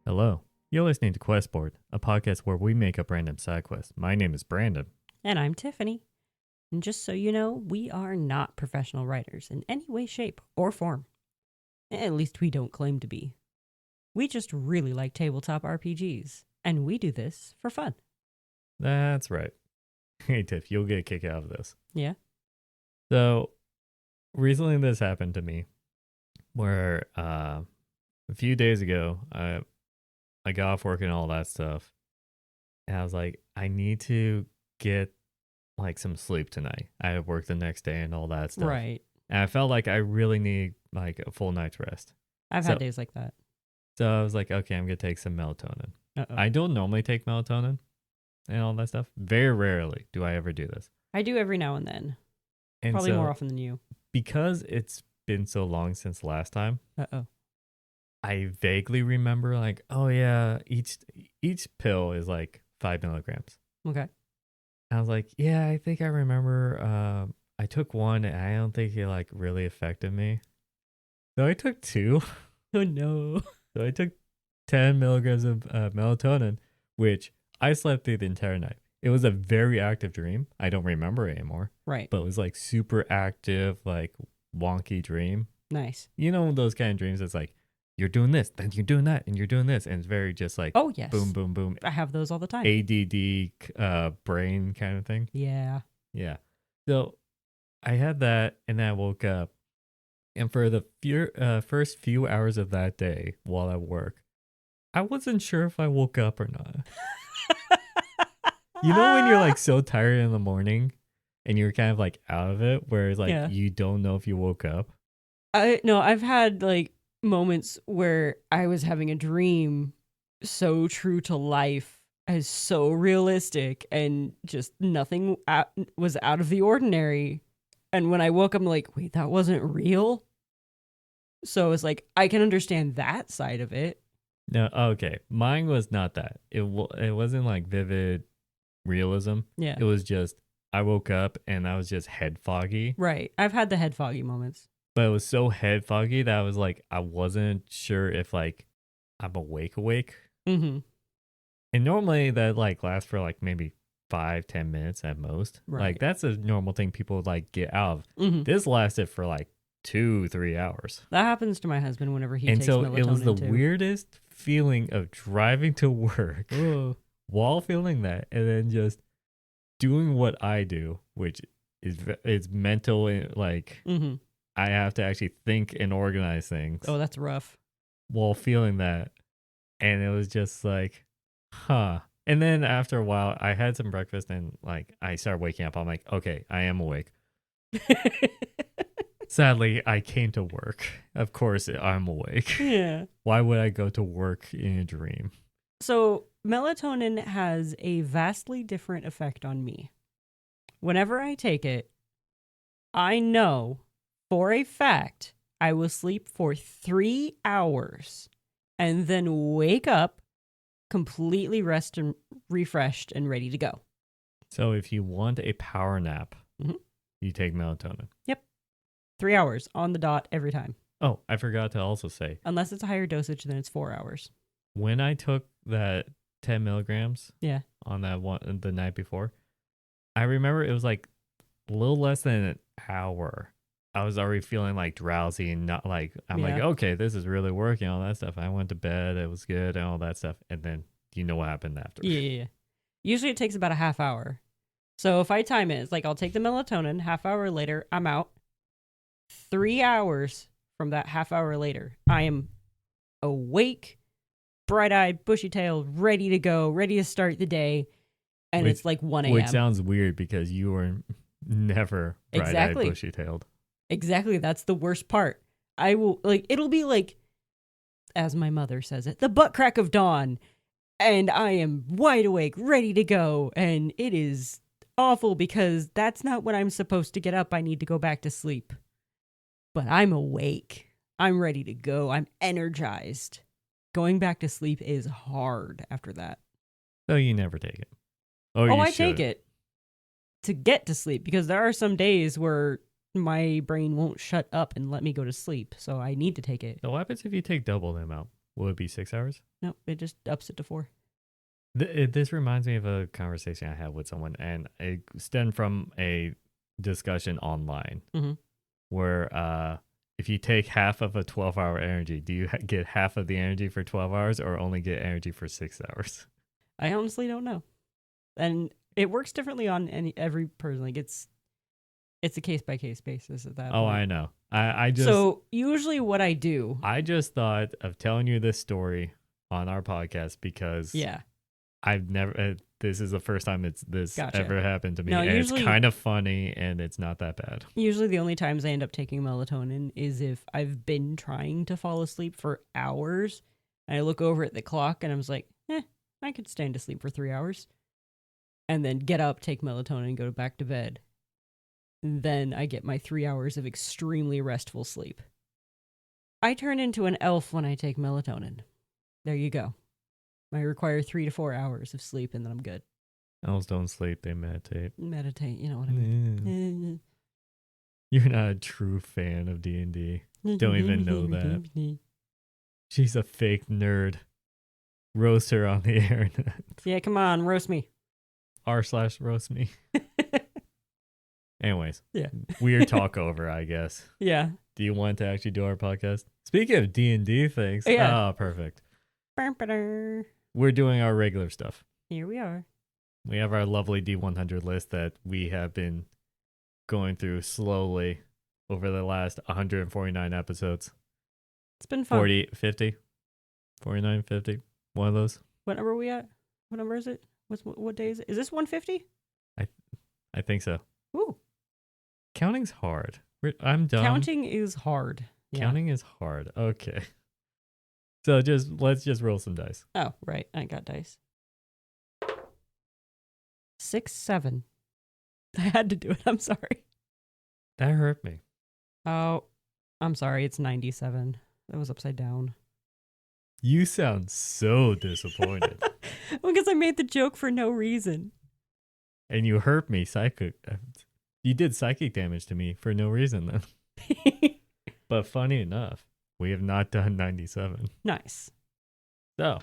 Hello. You're listening to Questboard, a podcast where we make up random side quests. My name is Brandon. And I'm Tiffany. And just so you know, we are not professional writers in any way, shape, or form. At least we don't claim to be. We just really like tabletop RPGs, and we do this for fun. That's right. Hey, Tiff, you'll get a kick out of this. Yeah? So, recently this happened to me where a few days ago, I got off work and all that stuff. And I was like, I need to get like some sleep tonight. I have work the next day and all that stuff. Right. And I felt like I really need like a full night's rest. I've had days like that. So I was like, okay, I'm going to take some melatonin. Uh-oh. I don't normally take melatonin and all that stuff. Very rarely do I ever do this. I do every now and then. And Probably so, more often than you. because it's been so long since last time, Uh-oh. I vaguely remember like, oh yeah, each pill is like 5 milligrams. Okay. I was like, yeah, I think I remember. I took one and I don't think it like really affected me. So I took two. Oh no. So I took 10 milligrams of melatonin, which I slept through the entire night. It was a very active dream. I don't remember it anymore, Right. but it was like super active, like wonky dream. Nice. You know those kind of dreams. It's like you're doing this, then you're doing that, and you're doing this, and it's very just like Oh, yes. boom, boom, boom, I have those all the time. ADD brain kind of thing. Yeah. Yeah. So I had that, and then I woke up, and for the first few hours of that day while at work, I wasn't sure if I woke up or not. You know when you're like so tired in the morning, and you're kind of like out of it, where it's like Yeah. you don't know if you woke up. I've had like moments where I was having a dream so true to life as so realistic and just nothing was out of the ordinary. And when I woke up, I'm like, wait, that wasn't real. So it's like, I can understand that side of it. No, okay. Mine was not that. It wasn't like vivid realism. Yeah. It was just I woke up and I was just head foggy. Right. I've had the head foggy moments. But it was so head foggy that I was like, I wasn't sure if like I'm awake. Mm-hmm. And normally that like lasts for like maybe 5-10 minutes at most. Right. Like that's a normal thing people like get out of. Mm-hmm. This lasted for like 2-3 hours. That happens to my husband whenever he And takes so melatonin it was the too. weirdest feeling of driving to work while feeling that and then just doing what I do, which is mental and like Mm-hmm. I have to actually think and organize things Oh, that's rough. while feeling that. And it was just like, huh. And then after a while, I had some breakfast and like I started waking up. I'm like, okay, I am awake. Sadly, I came to work. Of course, I'm awake. Yeah. Why would I go to work in a dream? So, melatonin has a vastly different effect on me. Whenever I take it, I know for a fact I will sleep for 3 hours and then wake up completely rested and refreshed and ready to go. So if you want a power nap, Mhm. you take melatonin. 3 hours on the dot every time. Oh, I forgot to also say, Unless it's a higher dosage, then it's 4 hours. when I took that 10 milligrams Yeah. on that one the night before, I remember it was like a little less than an hour. I was already feeling like drowsy and not like, I'm like, Yeah. okay, this is really working, all that stuff. I went to bed, it was good and all that stuff. And then you know what happened after. Yeah. Usually it takes about a half hour. So if I time it, it's like I'll take the melatonin, half hour later, I'm out. 3 hours from that half hour later, I am awake, bright-eyed, bushy-tailed, ready to go, ready to start the day. And it's like 1 a.m. Which sounds weird because you were never bright-eyed, Exactly. bushy-tailed. Exactly. That's the worst part. I will, like, it'll be like, as my mother says it, the butt crack of dawn. And I am wide awake, ready to go. And it is awful because that's not when I'm supposed to get up. I need to go back to sleep. But I'm awake. I'm ready to go. I'm energized. Going back to sleep is hard after that. So you never take it. Oh, you I should. take it to get to sleep because there are some days where my brain won't shut up and let me go to sleep. So I need to take it. So what happens if you take double the amount? Will it be 6 hours? Nope, it just ups it to 4. This reminds me of a conversation I had with someone, and it stemmed from a discussion online Mm-hmm. where if you take half of a 12-hour energy, do you get half of the energy for 12 hours or only get energy for 6 hours? I honestly don't know. And it works differently on every person. Like it's a case by case basis at that Oh, point. I know. I just So usually what I do, I just thought of telling you this story on our podcast because yeah, I've never. This is the first time this Gotcha. ever happened to me, No, and usually- it's kind of funny, and it's not that bad. usually the only times I end up taking melatonin is if I've been trying to fall asleep for hours. And I look over at the clock and I'm just like, I could stand to sleep for 3 hours. And then get up, take melatonin, and go back to bed. And then I get my 3 hours of extremely restful sleep. I turn into an elf when I take melatonin. There you go. I require 3 to 4 hours of sleep and then I'm good. Elves don't sleep; they meditate. Meditate, you know what I mean. You're not a true fan of D&D. Don't even know that. She's a fake nerd. Roast her on the internet. Yeah, come on, roast me. r/roast me. Anyways, Yeah. weird talk over, I guess. Yeah. Do you want to actually do our podcast? Speaking of D&D things, Yeah. oh, perfect. Here We're doing our regular stuff. we are. We have our lovely D100 list that we have been going through slowly over the last 149 episodes. It's been fun. 40, 50, 49, 50. One of those. What number are we at? What number is it? What day is it? Is this 150? I think so. Ooh. Counting's hard. I'm done. Counting is hard. Yeah. Counting is hard. Okay. So let's just roll some dice. Oh, right. I got dice. 6, 7. I had to do it. I'm sorry. That hurt me. Oh, I'm sorry. It's 97. That was upside down. You sound so disappointed. Well, because I made the joke for no reason. And you hurt me you did psychic damage to me for no reason then. But funny enough, we have not done 97. Nice. So,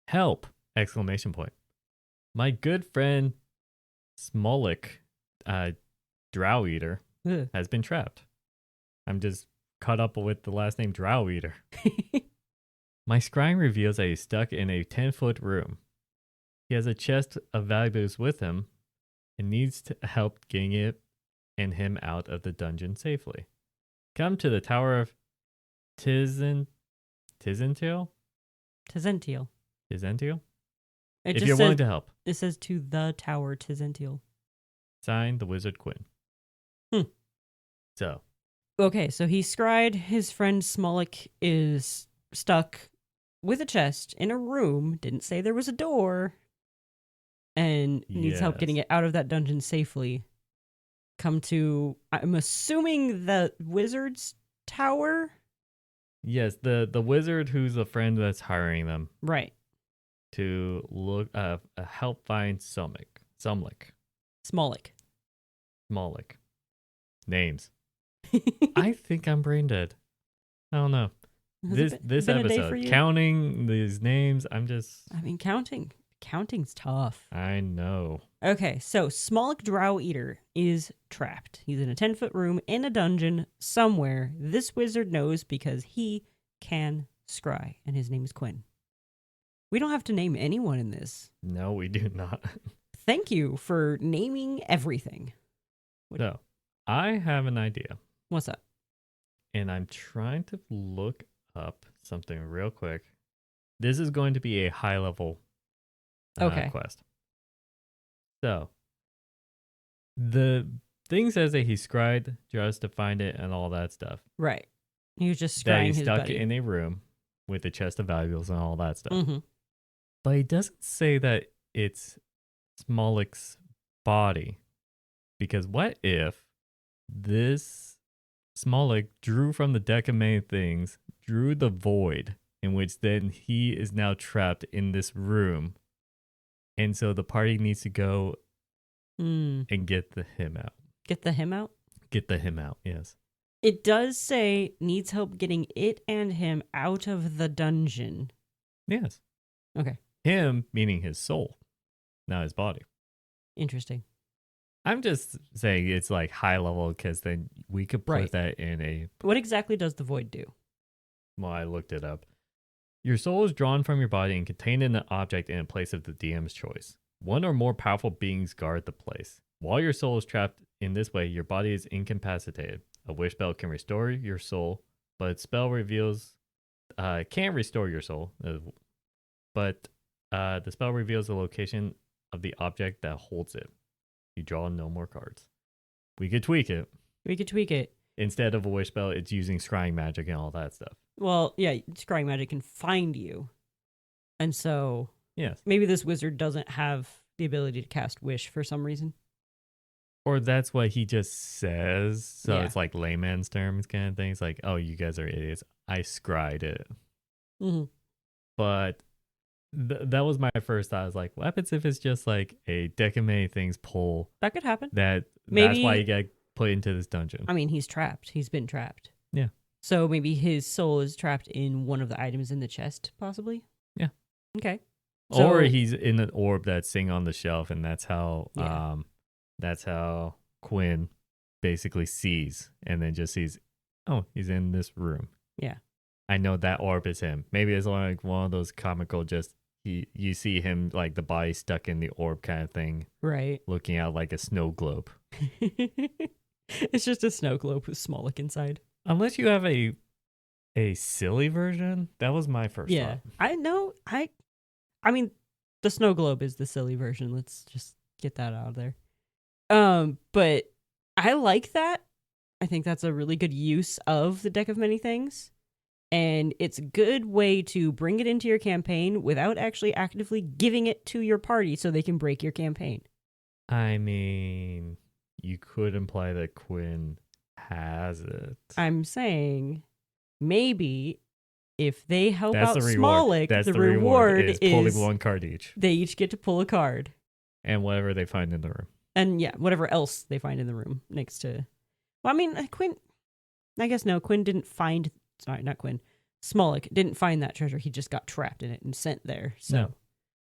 help! Exclamation point. My good friend Smolik, Drow Eater, Ugh. has been trapped. I'm just caught up with the last name Drow Eater. My scrying reveals that he's stuck in a 10-foot room. He has a chest of valuables with him and needs help getting it and him out of the dungeon safely. Come to the Tower of Tizentiel? Tizentiel. Tizentiel? It If just you're says, willing to help. it says to the Tower Tizentiel. Sign the Wizard Quinn. So, Okay, so he scried his friend Smolik is stuck with a chest in a room, didn't say there was a door, and needs help getting Yes. it out of that dungeon safely. Come to, I'm assuming, the wizard's tower? yes, the wizard who's a friend that's hiring them Right. to help find Sumlik. Smolik. Smolik. Names. I think I'm brain dead. I don't know. Has it This been a day for episode, you? counting these names, I mean, counting's tough. I know. Okay, so Smolik Drow Eater is trapped. He's in a 10-foot room in a dungeon somewhere. This wizard knows because he can scry, and his name is Quinn. We don't have to name anyone in this. No, we do not. Thank you for naming everything. So, I have an idea, What's up? and I'm trying to look up something real quick. This is going to be a high-level Okay. quest. So, the thing says that he scried just to find it and all that stuff. Right. He was just That scrying he's his stuck buddy. in a room with a chest of valuables and all that stuff. Mm-hmm. But he doesn't say that it's Smolik's body. Because what if this Smolik drew from the deck of many things, drew the void, in which then he is now trapped in this room. And so the party needs to go and get him out. Get the him out? Get him out, yes. It does say needs help getting it and him out of the dungeon. Yes. Okay. Him meaning his soul, not his body. Interesting. I'm just saying it's like high level because then we could put Right. that in a. What exactly does the void do? Well, I looked it up. Your soul is drawn from your body and contained in an object in a place of the DM's choice. One or more powerful beings guard the place. While your soul is trapped in this way, your body is incapacitated. A wish spell can restore your soul, but spell reveals can't restore your soul, but the spell reveals the location of the object that holds it. You draw no more cards. We could tweak it. We could tweak it. Instead of a wish spell, it's using scrying magic and all that stuff. Well, yeah, scrying magic can find you. And so Yes. maybe this wizard doesn't have the ability to cast wish for some reason. Or that's what he just says. So Yeah. it's like layman's terms kind of thing. It's like, oh, you guys are idiots. I scryed it. Mm-hmm. But that was my first thought. I was like, what happens if it's just like a deck of many things pull? That could happen. That's Maybe- why you get put into this dungeon. I mean, he's trapped. He's been trapped. Yeah. So maybe his soul is trapped in one of the items in the chest, possibly? Yeah. Okay. Or So- he's in an orb that's sitting on the shelf, and that's how Quinn basically sees, and then just sees, oh, he's in this room. Yeah. I know that orb is him. Maybe it's like one of those comical, just you see him like the body stuck in the orb kind of thing, Right. looking out like a snow globe. It's just a snow globe with Smolik inside. Unless you have a silly version. That was my first Yeah. thought. I know. I mean, the snow globe is the silly version. Let's just get that out of there. But I like that. I think that's a really good use of the deck of many things. And it's a good way to bring it into your campaign without actually actively giving it to your party so they can break your campaign. I mean, you could imply that Quinn has it. I'm saying maybe if they help That's out the reward. Smolik, That's the the reward is is pulling one card each, they each get to pull a card. and whatever they find in the room. And yeah, whatever else they find in the room next to. Well, I mean, Quinn. I guess no. Quinn didn't find. Sorry, not Quinn. Smolik didn't find that treasure. He just got trapped in it and sent there. So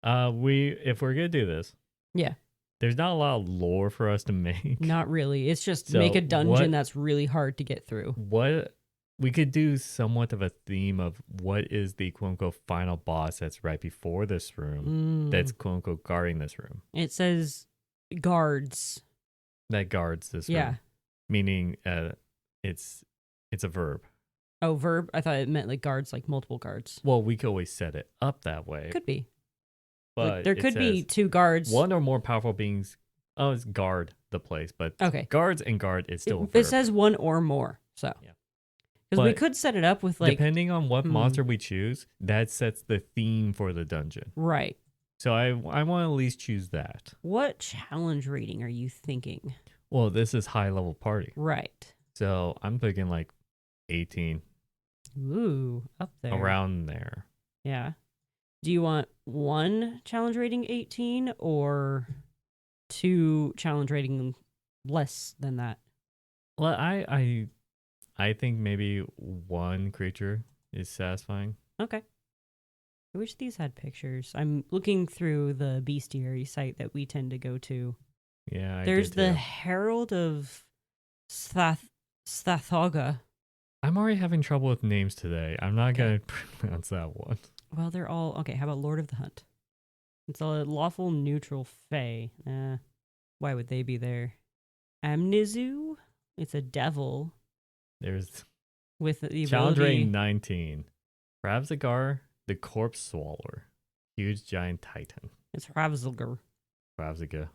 If we're gonna do this, yeah, there's not a lot of lore for us to make. not really. It's just So make a dungeon what- that's really hard to get through. What we could do somewhat of a theme of what is the quote unquote final boss that's right before this room that's quote unquote guarding this room It says guards. that guards this Yeah. room. Meaning it's a verb. Oh, verb. I thought it meant like guards, like multiple guards. Well, we could always set it up that way. Could be. but Like, there it could be says two guards. one or more powerful beings. Oh, it's guard the place, but Okay. guards and guard is still a It verb. says one or more. So Yeah. because we But could set it up with like depending on what hmm. monster we choose, that sets the theme for the dungeon. right. So I want to at least choose that. What challenge rating are you thinking? Well, this is high level party, Right. so I'm thinking like 18 Ooh, up there. around there. Yeah. Do you want one challenge rating 18 or two challenge rating less than that? Well, I think maybe one creature is satisfying. Okay. I wish these had pictures. I'm looking through the bestiary site that we tend to go to. Yeah, There's did the too. Herald of Stathoga. I'm already having trouble with names today. I'm not gonna pronounce that one. Well, they're all okay. How about Lord of the Hunt? It's a lawful neutral fae. Why would they be there? Amnizu. It's a devil There's with the challenge ability. rating 19. Ravzagar, the corpse swallower, huge giant titan. It's Ravzilgar, Ravzagar.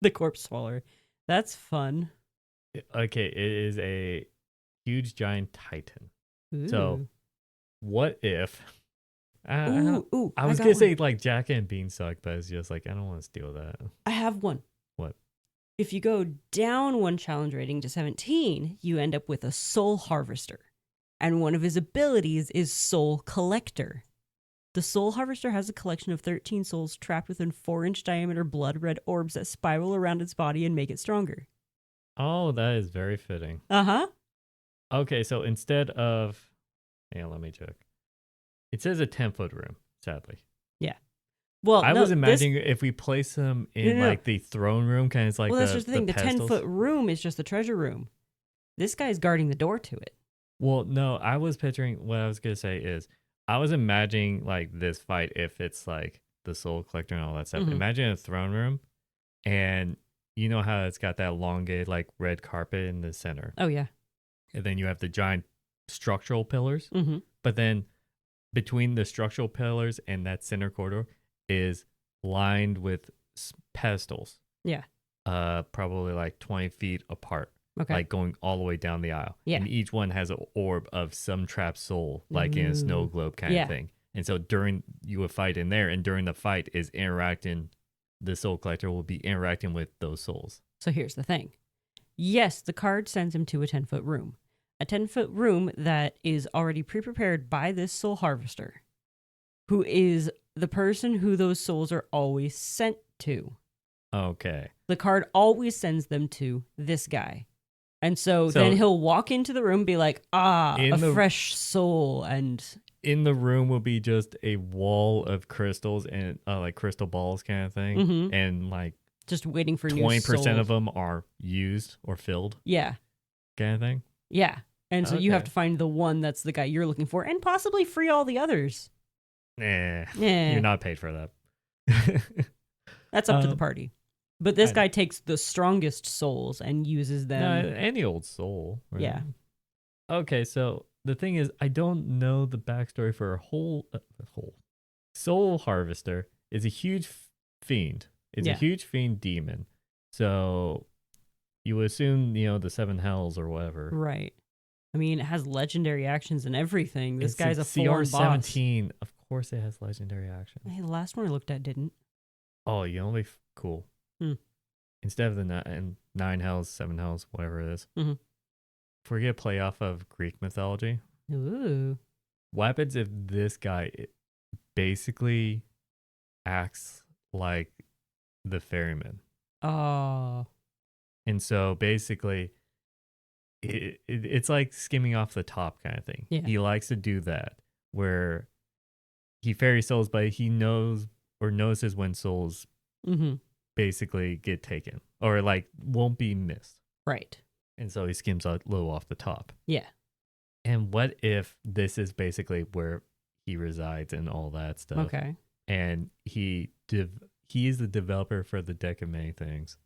the corpse swallower. That's fun. Okay, it is a huge giant titan. So, Ooh. what if? I Ooh, was got gonna say one. like Jack and Beanstalk, but it's just like I don't want to steal that. I have one. What? If you go down one challenge rating to 17, you end up with a soul harvester. And one of his abilities is soul collector. The soul harvester has a collection of 13 souls trapped within 4-inch diameter blood red orbs that spiral around its body and make it stronger. Oh, that is very fitting. Uh-huh. Okay, so instead of, yeah, let me check. It says a 10-foot room, sadly. Yeah. Well, I no, was imagining if we place them No, in no, no. like the throne room, kind of like Well, that's just the the thing. The pedestals. 10-foot room is just the treasure room. This guy's guarding the door to it. Well, no, I was picturing what I was gonna say is I was imagining like this fight if it's like the soul collector and all that stuff. Mhm. Imagine a throne room, and you know how it's got that elongated like red carpet in the center, Oh, yeah. and then you have the giant structural pillars. Mm-hmm. But then between the structural pillars and that center corridor is lined with pedestals. Yeah. Probably like 20 feet apart. Okay. Like going all the way down the aisle. Yeah. And each one has an orb of some trapped soul, like in a snow globe kind of thing. And so you would fight in there, and during the fight is interacting, the soul collector will be interacting with those souls. So here's the thing. Yes, the card sends him to a 10-foot room. A 10-foot room that is already pre-prepared by this soul harvester, who is the person who those souls are always sent to. Okay. The card always sends them to this guy. And so then he'll walk into the room and be like, fresh soul. And in the room will be just a wall of crystals and like crystal balls kind of thing. Mm-hmm. And like just waiting for 20% of them are used or filled. Yeah. Kind of thing. Yeah. And so you have to find the one that's the guy you're looking for and possibly free all the others. You're not paid for that. That's up to the party. But this guy takes the strongest souls and uses them. No, any old soul. Right? Yeah. Okay, so the thing is, I don't know the backstory for a whole soul harvester is a huge fiend. It's a huge fiend demon. So you would assume, the seven hells or whatever. Right. I mean, it has legendary actions and everything. This guy's a full-on boss. CR17. Of course it has legendary actions. Hey, the last one I looked at didn't. Oh, you only cool. Instead of the nine hells, seven hells, whatever it is. Mm-hmm. If we're going to play off of Greek mythology, ooh, what happens if this guy basically acts like the ferryman? Oh. And so basically, it's like skimming off the top kind of thing. Yeah. He likes to do that where he ferries souls, but he knows or notices when souls basically get taken or like won't be missed. Right. And so he skims a little off the top. Yeah. And what if this is basically where he resides and all that stuff? Okay. And he is the developer for the deck of many things.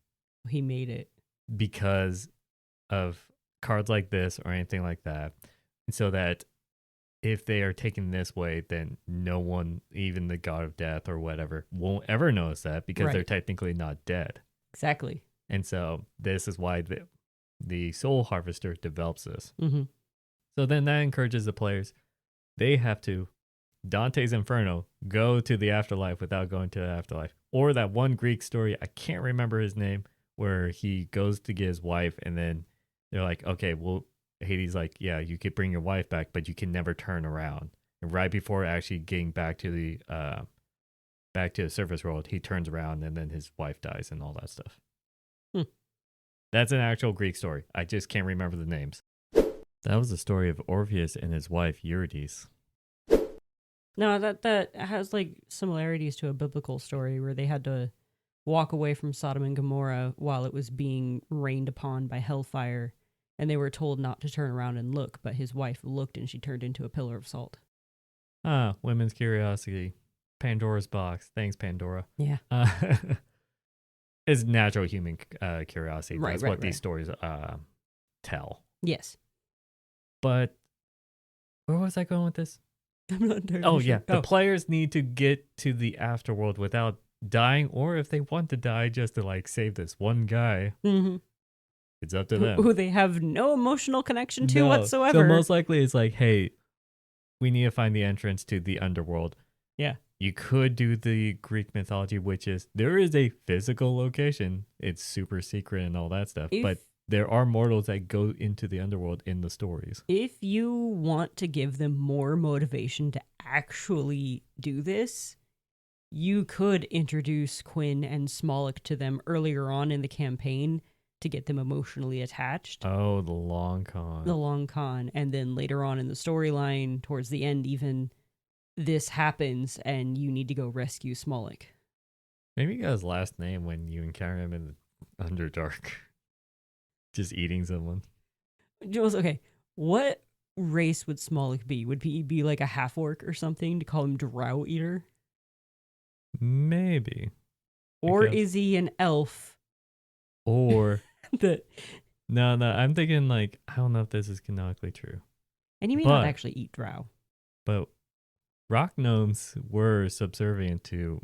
He made it. Because of cards like this or anything like that. So that if they are taken this way, then no one, even the god of death or whatever, won't ever notice that because they're technically not dead. Exactly. And so this is why the soul harvester develops this. Mm-hmm. So then that encourages the players. They have to, Dante's Inferno, go to the afterlife without going to the afterlife. Or that one Greek story, I can't remember his name, where he goes to get his wife and then they're like, okay, well, Hades like, yeah, you could bring your wife back, but you can never turn around. And right before actually getting back to the surface world, he turns around and then his wife dies and all that stuff. That's an actual Greek story. I just can't remember the names. That was the story of Orpheus and his wife Eurydice. No, that has like similarities to a biblical story where they had to walk away from Sodom and Gomorrah while it was being rained upon by hellfire. And they were told not to turn around and look, but his wife looked and she turned into a pillar of salt. Women's curiosity. Pandora's box. Thanks, Pandora. Yeah. It's natural human curiosity. That's what these stories tell. Yes. But where was I going with this? I'm not entirely sure. Yeah. The players need to get to the afterworld without dying, or if they want to die, just to like save this one guy. Mm-hmm. It's up to them. Who they have no emotional connection to whatsoever. So most likely it's like, hey, we need to find the entrance to the underworld. Yeah. You could do the Greek mythology, which is there is a physical location. It's super secret and all that stuff. But there are mortals that go into the underworld in the stories. If you want to give them more motivation to actually do this, you could introduce Quinn and Smolik to them earlier on in the campaign to get them emotionally attached. Oh, the long con. The long con. And then later on in the storyline, towards the end even, this happens and you need to go rescue Smolik. Maybe you got his last name when you encounter him in the Underdark. Just eating someone. Jules, okay, what race would Smolik be? Would he be like a half-orc or something to call him Drow Eater? Maybe. Or Because- is he an elf Or that... no, I'm thinking like I don't know if this is canonically true, And he may not But- actually eat Drow. but rock gnomes were subservient to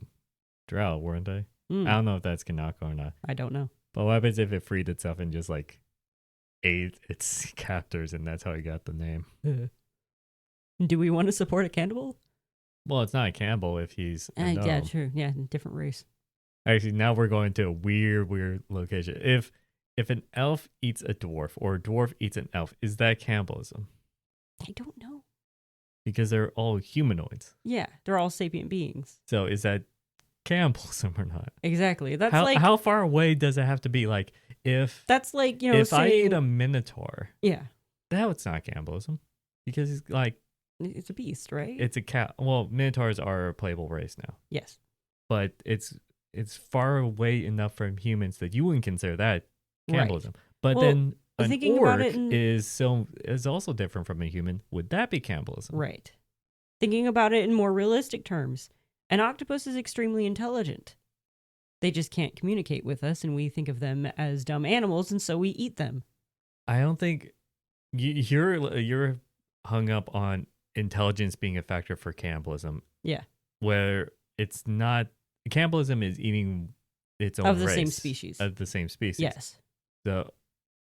Drow, weren't they? Hmm, I don't know if that's canonical or not. I don't know. But what happens if it freed itself and just like ate its captors, and that's how he got the name? Do we want to support a cannibal? Well, it's not a cannibal if he's a gnome. Yeah, true. Yeah, different race. Actually, now we're going to a weird location. If an elf eats a dwarf or a dwarf eats an elf, is that cannibalism? I don't know. Because they're all humanoids. Yeah, they're all sapient beings. So is that cannibalism or not? Exactly. That's How far away does it have to be? Like if that's like, you know, if I saying, eat a minotaur, yeah, it's not cannibalism because it's like it's a beast, right? it's a cat. Well, minotaurs are a playable race now, Yes. but it's far away enough from humans that you wouldn't consider that cannibalism. But Well, then an thinking about orc it in- is also different from a human. Would that be cannibalism? Right. Thinking about it in more realistic terms, an octopus is extremely intelligent. They just can't communicate with us, and we think of them as dumb animals, and so we eat them. I don't think you're hung up on intelligence being a factor for cannibalism. Yeah. Where it's not. Cannibalism is eating its own Of the race, same species. Of the same species. Yes. So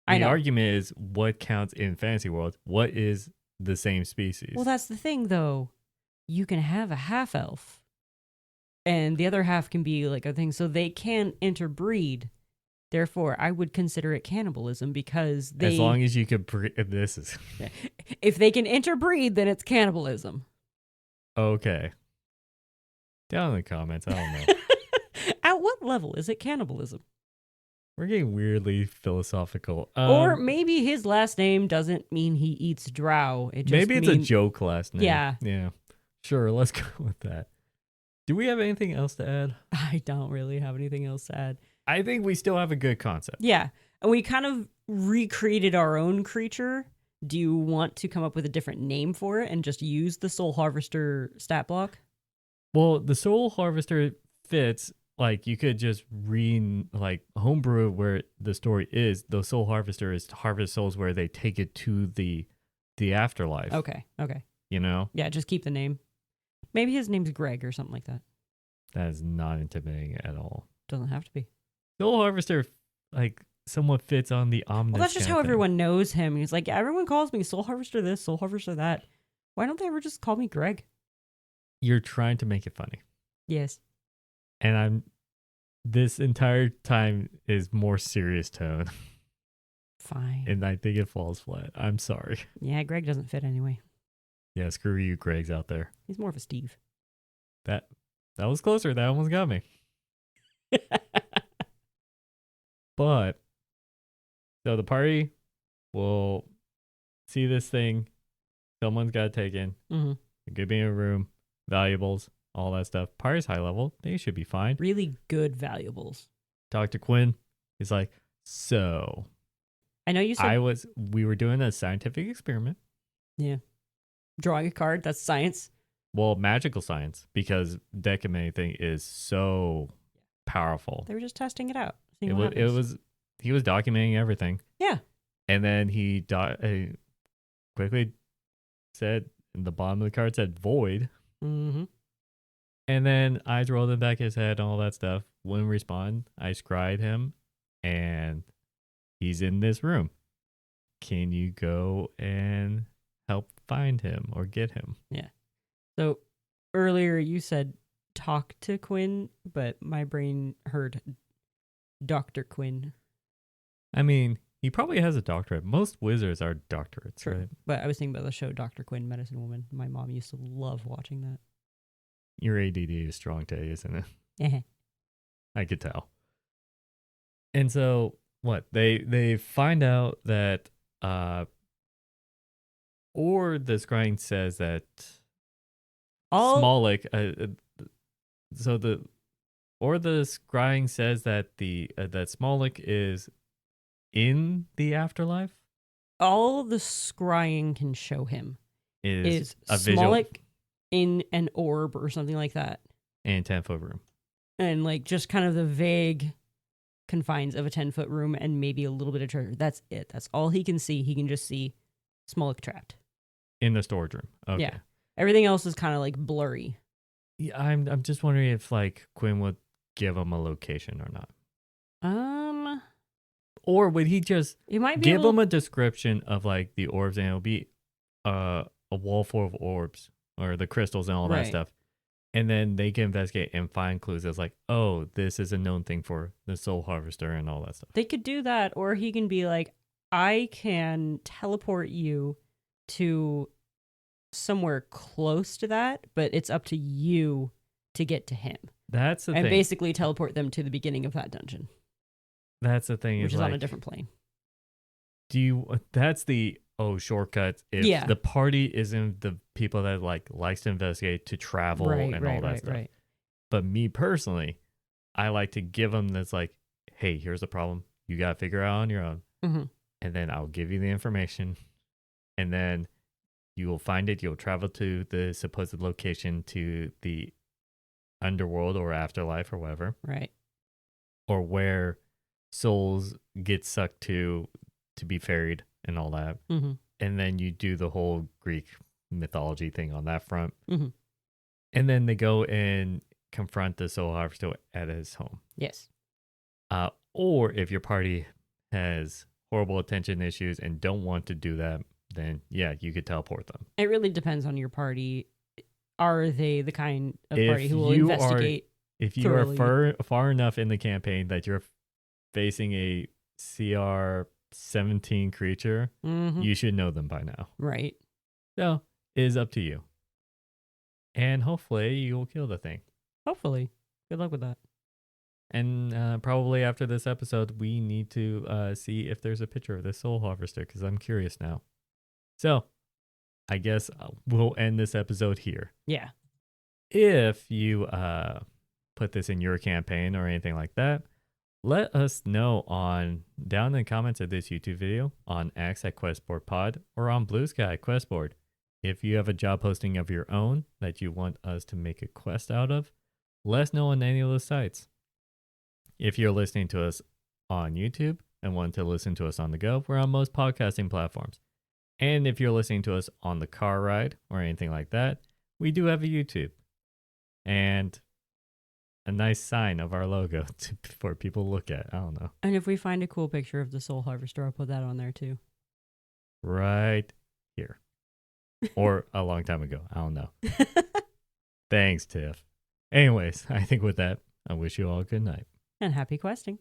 I the know. argument is what counts in fantasy world. What is the same species? Well, that's the thing, though. You can have a half elf, and the other half can be like a thing, so they can interbreed. Therefore, I would consider it cannibalism because they. As long as you could. This is If they can interbreed, then it's cannibalism. okay. Down in the comments. I don't know. At what level is it cannibalism? We're getting weirdly philosophical. Or maybe his last name doesn't mean he eats drow. It just maybe it's a means- joke last name. Yeah. Yeah. Sure. Let's go with that. Do we have anything else to add? I don't really have anything else to add. I think we still have a good concept. Yeah. And we kind of recreated our own creature. Do you want to come up with a different name for it and just use the Soul Harvester stat block? Well, the Soul Harvester fits. Like you could just homebrew where the story is. The Soul Harvester is to harvest souls where they take it to the afterlife. Okay. You know? Yeah, just keep the name. Maybe his name's Greg or something like that. That is not intimidating at all. Doesn't have to be. Soul Harvester somewhat fits on the ominous. Well, that's just kind how of thing. everyone knows him. He's like, yeah, everyone calls me Soul Harvester this, Soul Harvester that. Why don't they ever just call me Greg? You're trying to make it funny. Yes. And this entire time is more serious tone. Fine. And I think it falls flat. I'm sorry. Yeah, Greg doesn't fit anyway. Yeah, screw you, Gregs out there. He's more of a Steve. That was closer. That almost got me. But so the party will see this thing. Someone's got taken. Mm-hmm. It could be in a room, valuables, all that stuff. Party's high level. They should be fine. Really good valuables. Talk to Quinn. He's like, so I know you said we were doing a scientific experiment. drawing a card. That's science. Well, magical science, because deck of anything is so powerful. They were just testing it out. He was documenting everything. Yeah. And then he quickly said, in the bottom of the card said void. Mm-hmm. And then eyes rolled in the back of his head and all that stuff. Wouldn't respond. I scried him, and he's in this room. Can you go and help find him or get him? So earlier you said talk to Quinn, but my brain heard Dr. Quinn. I mean, he probably has a doctorate. Most wizards are doctorates, Sure. right? But I was thinking about the show Dr. Quinn, Medicine Woman. My mom used to love watching that. Your ADD is strong today, isn't it? Eh. I could tell. And so what they find out that or the scrying says that All Smolik so the or the scrying says that that Smolik is in the afterlife all the scrying can show him is is a visual Smolik in an orb or something like that. and 10-foot room. And like just kind of the vague confines of a 10-foot room and maybe a little bit of treasure. That's it. That's all he can see. He can just see Smolik trapped. In the storage room. Okay. Yeah. Everything else is kind of like blurry. Yeah, I'm just wondering if like Quinn would give him a location or not. Or would he just you might give him a description of like the orbs and it'll be a wall full of orbs or the crystals and all that stuff. And then they can investigate and find clues as like, oh, this is a known thing for the soul harvester and all that stuff. They could do that, or he can be like, I can teleport you to somewhere close to that, but it's up to you to get to him. That's the thing. And basically teleport them to the beginning of that dungeon. That's the thing. Which is like, on a different plane. That's the shortcuts. If the party isn't the people that likes to investigate, to travel and all that stuff. Right. But me personally, I like to give them that's like, hey, here's the problem. You got to figure it out on your own. Mm-hmm. And then I'll give you the information. And then you will find it. You'll travel to the supposed location, to the underworld or afterlife or whatever. Right. Or where souls get sucked to be ferried and all that. Mm-hmm. And then you do the whole Greek mythology thing on that front. Mm-hmm. And then they go and confront the soul harvester at his home. Yes. Or if your party has horrible attention issues and don't want to do that, then yeah, you could teleport them. It really depends on your party. Are they the kind of party who will investigate? If you are far enough in the campaign that you're facing a CR 17 creature, you should know them by now. Right. So it is up to you. And hopefully you will kill the thing. Hopefully. Good luck with that. And probably after this episode, we need to see if there's a picture of this soul harvester, because I'm curious now. So I guess we'll end this episode here. Yeah. If you put this in your campaign or anything like that, let us know down in the comments of this YouTube video, on X at QuestBoardPod, or on Blue Sky QuestBoard. If you have a job posting of your own that you want us to make a quest out of, let us know on any of those sites. If you're listening to us on YouTube and want to listen to us on the go, we're on most podcasting platforms. And if you're listening to us on the car ride or anything like that, we do have a YouTube. And a nice sign of our logo for people to look at. I don't know. And if we find a cool picture of the soul harvester, I'll put that on there too. Right here. Or a long time ago. I don't know. Thanks, Tiff. Anyways, I think with that, I wish you all a good night. And happy questing.